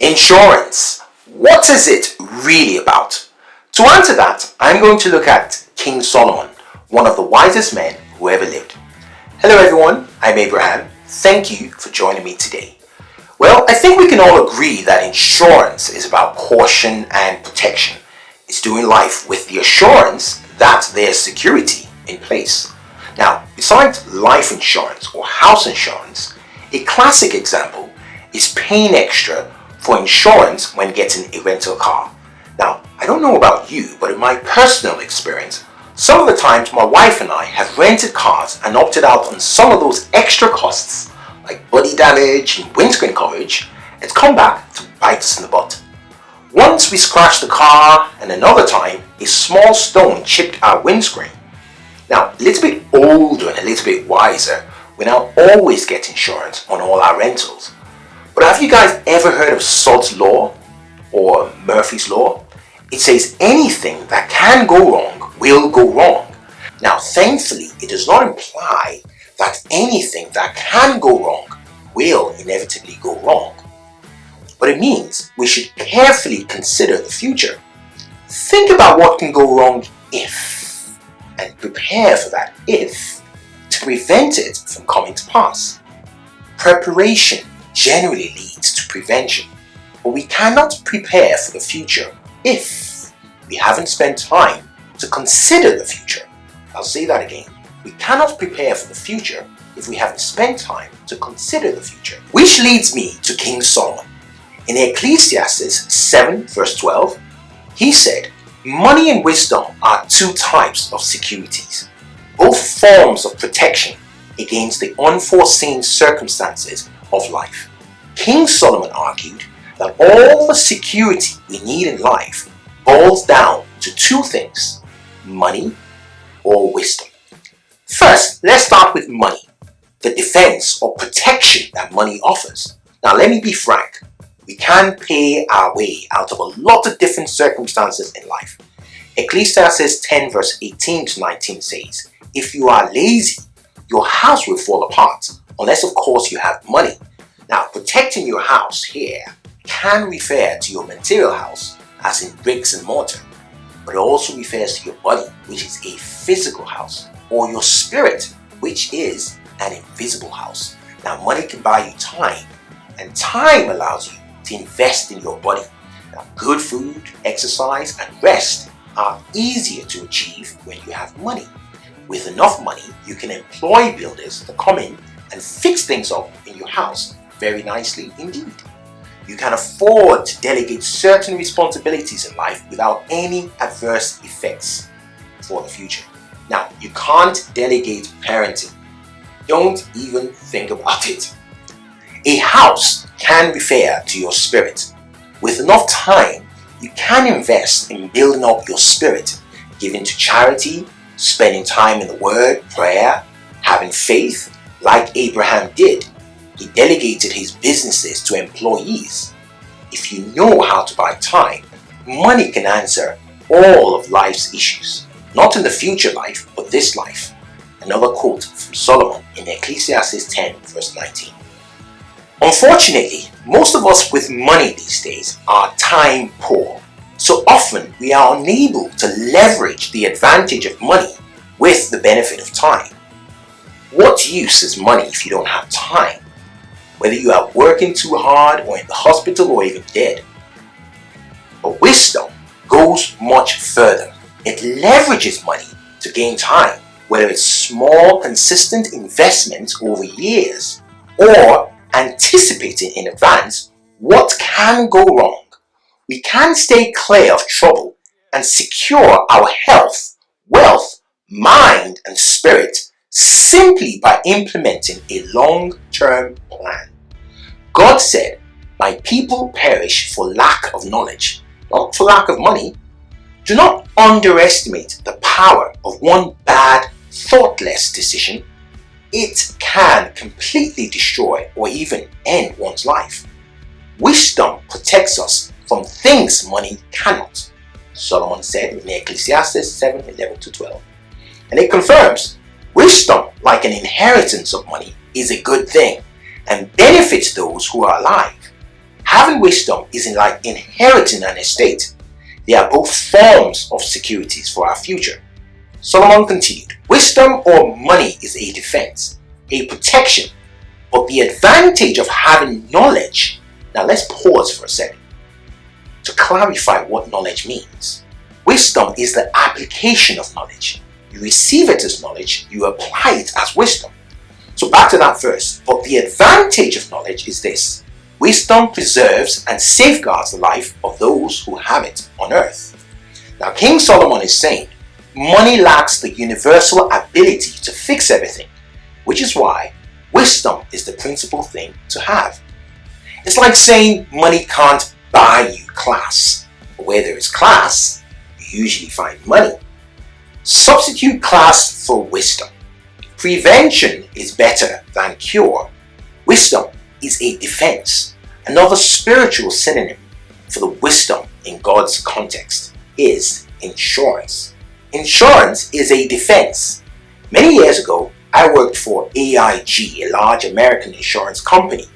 Insurance. What is it really about? To answer that, I'm going to look at King Solomon, one of the wisest men who ever lived. Hello everyone, I'm Abraham. Thank you for joining me today. Well, I think we can all agree that insurance is about caution and protection. It's doing life with the assurance that there's security in place. Now, besides life insurance or house insurance, a classic example is paying extra for insurance when getting a rental car. Now, I don't know about you, but in my personal experience, some of the times my wife and I have rented cars and opted out on some of those extra costs, like body damage and windscreen coverage, it's come back to bite us in the butt. Once we scratched the car, and another time, a small stone chipped our windscreen. Now, a little bit older and a little bit wiser, we now always get insurance on all our rentals. But have you guys ever heard of Sod's Law or Murphy's Law? It says anything that can go wrong will go wrong. Now, thankfully, it does not imply that anything that can go wrong will inevitably go wrong. But it means we should carefully consider the future. Think about what can go wrong if, and prepare for that if, to prevent it from coming to pass. Preparation generally leads to prevention, but we cannot prepare for the future if we haven't spent time to consider the future. I'll say that again. We cannot prepare for the future if we haven't spent time to consider the future. Which leads me to King Solomon. In Ecclesiastes 7 verse 12, he said, "Money and wisdom are two types of securities, both forms of protection against the unforeseen circumstances of life." King Solomon argued that all the security we need in life boils down to two things: money or wisdom. First, let's start with money, the defense or protection that money offers. Now, let me be frank. We can pay our way out of a lot of different circumstances in life. Ecclesiastes 10 verse 18 to 19 says, "If you are lazy, your house will fall apart, unless of course you have money." Now, protecting your house here can refer to your material house, as in bricks and mortar, but it also refers to your body, which is a physical house, or your spirit, which is an invisible house. Now, money can buy you time, and time allows you to invest in your body. Now, good food, exercise, and rest are easier to achieve when you have money. With enough money, you can employ builders to come in and fix things up in your house very nicely indeed. You can afford to delegate certain responsibilities in life without any adverse effects for the future. Now, you can't delegate parenting. Don't even think about it. A house can refer to your spirit. With enough time, you can invest in building up your spirit, giving to charity, spending time in the Word, prayer, having faith, like Abraham did. He delegated his businesses to employees. If you know how to buy time, money can answer all of life's issues. Not in the future life, but this life. Another quote from Solomon in Ecclesiastes 10 verse 19. Unfortunately, most of us with money these days are time poor. So often we are unable to leverage the advantage of money with the benefit of time. What use is money if you don't have time? Whether you are working too hard or in the hospital or even dead. But wisdom goes much further. It leverages money to gain time, whether it's small, consistent investments over years or anticipating in advance what can go wrong. We can stay clear of trouble and secure our health, wealth, mind, and spirit simply by implementing a long-term plan. God said, "My people perish for lack of knowledge," not for lack of money. Do not underestimate the power of one bad, thoughtless decision. It can completely destroy or even end one's life. Wisdom protects us from things money cannot, Solomon said in Ecclesiastes 7 11 to 12. And it confirms wisdom, like an inheritance of money, is a good thing and benefits those who are alive. Having wisdom isn't like inheriting an estate. They are both forms of securities for our future. Solomon continued, wisdom or money is a defense, a protection, but the advantage of having knowledge. Now let's pause for a second to clarify what knowledge means. Wisdom is the application of knowledge. You receive it as knowledge, you apply it as wisdom. So back to that verse. But the advantage of knowledge is this: wisdom preserves and safeguards the life of those who have it on earth. Now King Solomon is saying, money lacks the universal ability to fix everything, which is why wisdom is the principal thing to have. It's like saying money can't buy you class. Where there is class, you usually find money. Substitute class for wisdom. Prevention is better than cure. Wisdom is a defense. Another spiritual synonym for the wisdom in God's context is insurance. Insurance is a defense. Many years ago, I worked for AIG, a large American insurance company.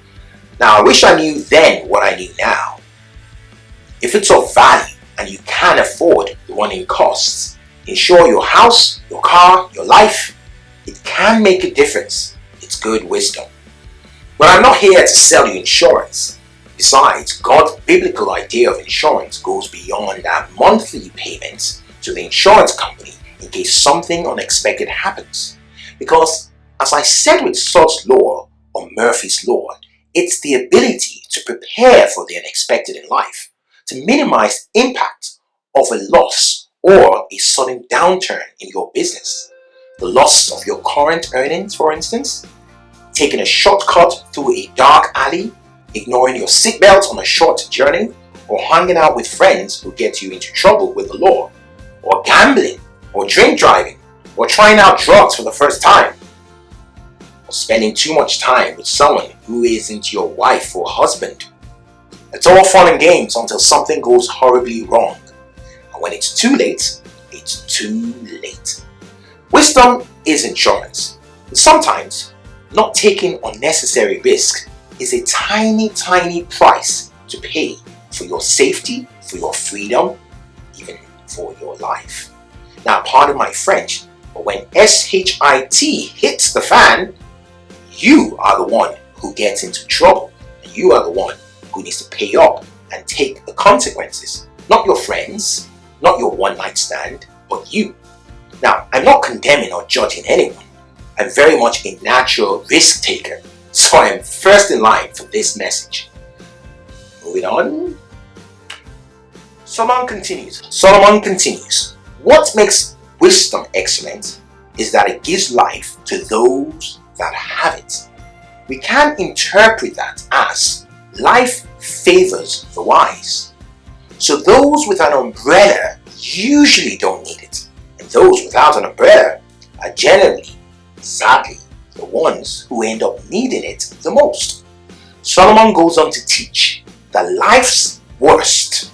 Now, I wish I knew then what I knew now. If it's of value and you can afford the running costs, insure your house, your car, your life, it can make a difference. It's good wisdom. But I'm not here to sell you insurance. Besides, God's biblical idea of insurance goes beyond that monthly payments to the insurance company in case something unexpected happens. Because, as I said with Sod's Law or Murphy's Law, it's the ability to prepare for the unexpected in life, to minimize impact of a loss or a sudden downturn in your business. The loss of your current earnings, for instance, taking a shortcut through a dark alley, ignoring your seatbelt on a short journey, or hanging out with friends who get you into trouble with the law, or gambling, or drink driving, or trying out drugs for the first time, or spending too much time with someone who isn't your wife or husband. It's all fun and games until something goes horribly wrong. And when it's too late, it's too late. Wisdom is insurance. And sometimes, not taking unnecessary risk is a tiny, tiny price to pay for your safety, for your freedom, even for your life. Now, pardon my French, but when SHIT hits the fan, you are the one who gets into trouble. And you are the one who needs to pay up and take the consequences. Not your friends, not your one-night stand, but you. Now, I'm not condemning or judging anyone. I'm very much a natural risk taker, so I am first in line for this message. Moving on. Solomon continues. What makes wisdom excellent is that it gives life to those that have it. We can interpret that as life favors the wise. So those with an umbrella usually don't need it, and those without an umbrella are generally, sadly, the ones who end up needing it the most. Solomon goes on to teach that life's worst,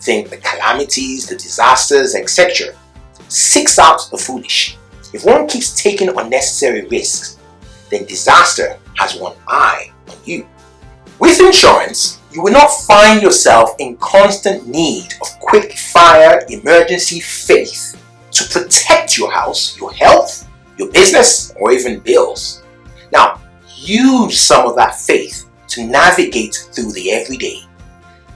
think the calamities, the disasters, etc., seeks out the foolish. If one keeps taking unnecessary risks, then disaster has one eye on you. With insurance, you will not find yourself in constant need of quick-fire emergency faith to protect your house, your health, your business, or even bills. Now, use some of that faith to navigate through the everyday.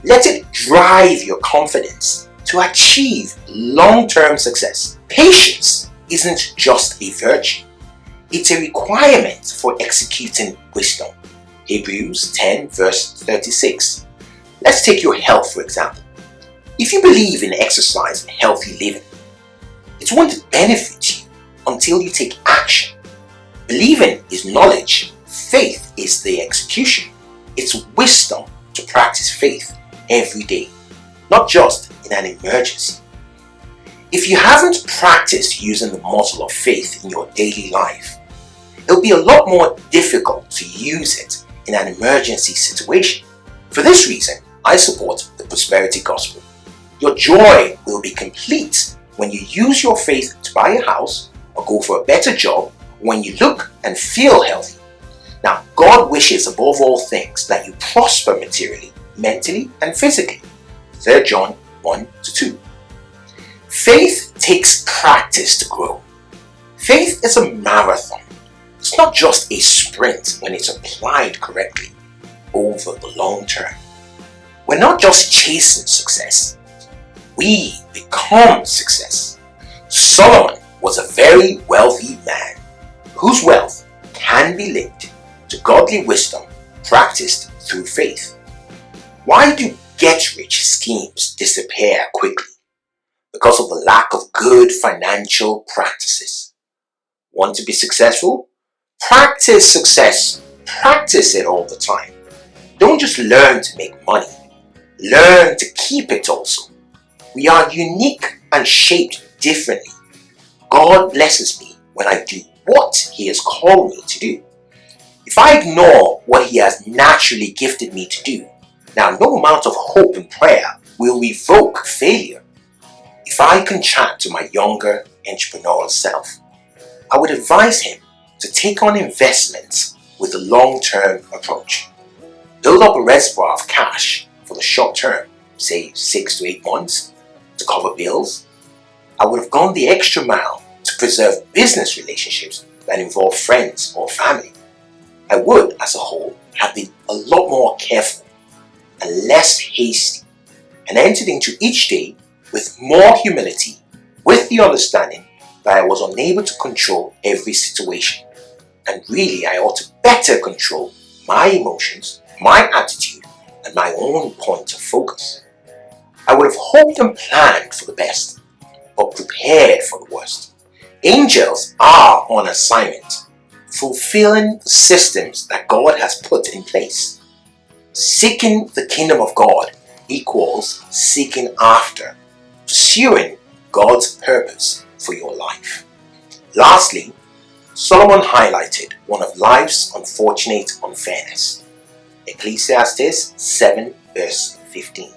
Let it drive your confidence to achieve long-term success. Patience isn't just a virtue. It's a requirement for executing wisdom. Hebrews 10 verse 36. Let's take your health for example. If you believe in exercise and healthy living, it won't benefit you until you take action. Believing is knowledge. Faith is the execution. It's wisdom to practice faith every day, not just in an emergency. If you haven't practiced using the muscle of faith in your daily life, it'll be a lot more difficult to use it in an emergency situation. For this reason, I support the prosperity gospel. Your joy will be complete when you use your faith to buy a house or go for a better job, when you look and feel healthy. Now, God wishes above all things that you prosper materially, mentally, and physically. 3 John 1-2. Faith takes practice to grow. Faith is a marathon. It's not just a sprint when it's applied correctly over the long term. We're not just chasing success. We become success. Solomon was a very wealthy man whose wealth can be linked to godly wisdom practiced through faith. Why do get-rich schemes disappear quickly? Because of the lack of good financial practices. Want to be successful? Practice success. Practice it all the time. Don't just learn to make money. Learn to keep it also. We are unique and shaped differently. God blesses me when I do what He has called me to do. If I ignore what He has naturally gifted me to do, now no amount of hope and prayer will revoke failure. If I can chat to my younger entrepreneurial self, I would advise him to take on investments with a long-term approach. Build up a reservoir of cash for the short term, say 6 to 8 months, to cover bills. I would have gone the extra mile to preserve business relationships that involve friends or family. I would, as a whole, have been a lot more careful and less hasty, and entered into each day with more humility, with the understanding that I was unable to control every situation, and really I ought to better control my emotions, my attitude, and my own point of focus. I would have hoped and planned for the best, but prepared for the worst. Angels are on assignment, fulfilling the systems that God has put in place. Seeking the kingdom of God equals seeking after, pursuing God's purpose for your life. Lastly, Solomon highlighted one of life's unfortunate unfairness. Ecclesiastes 7 verse 15.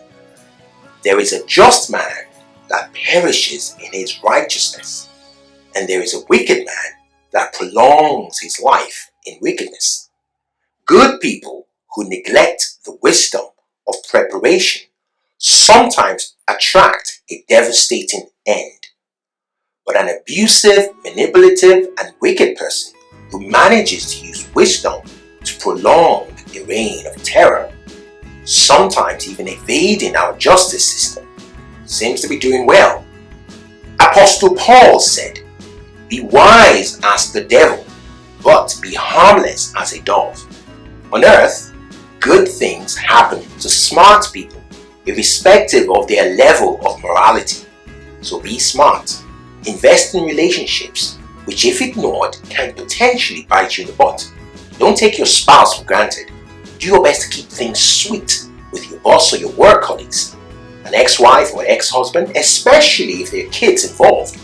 There is a just man that perishes in his righteousness, and there is a wicked man that prolongs his life in wickedness. Good people who neglect the wisdom of preparation sometimes attract a devastating end. But an abusive, manipulative, and wicked person who manages to use wisdom to prolong a reign of terror, sometimes even evading our justice system, seems to be doing well. Apostle Paul said, "Be wise as the devil, but be harmless as a dove." On earth, good things happen to smart people, irrespective of their level of morality. So be smart. Invest in relationships, which if ignored can potentially bite you in the butt. Don't take your spouse for granted. Do your best to keep things sweet with your boss or your work colleagues, an ex-wife or ex-husband, especially if there are kids involved.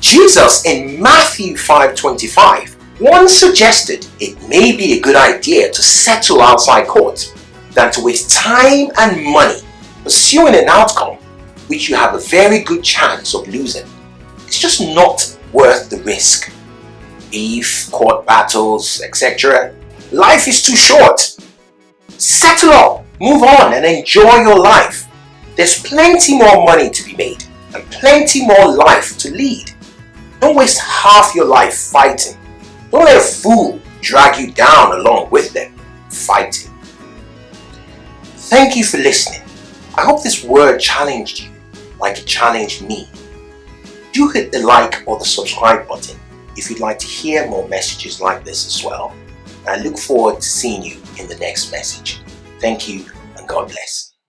Jesus in Matthew 5:25 once suggested it may be a good idea to settle outside court than to waste time and money pursuing an outcome which you have a very good chance of losing. It's just not worth the risk. Beef, court battles, etc. Life is too short. Settle up, move on, and enjoy your life. There's plenty more money to be made and plenty more life to lead. Don't waste half your life fighting. Don't let a fool drag you down along with them fighting. Thank you for listening. I hope this word challenged you like it challenged me. Do hit the like or the subscribe button if you'd like to hear more messages like this as well. I look forward to seeing you in the next message. Thank you and God bless.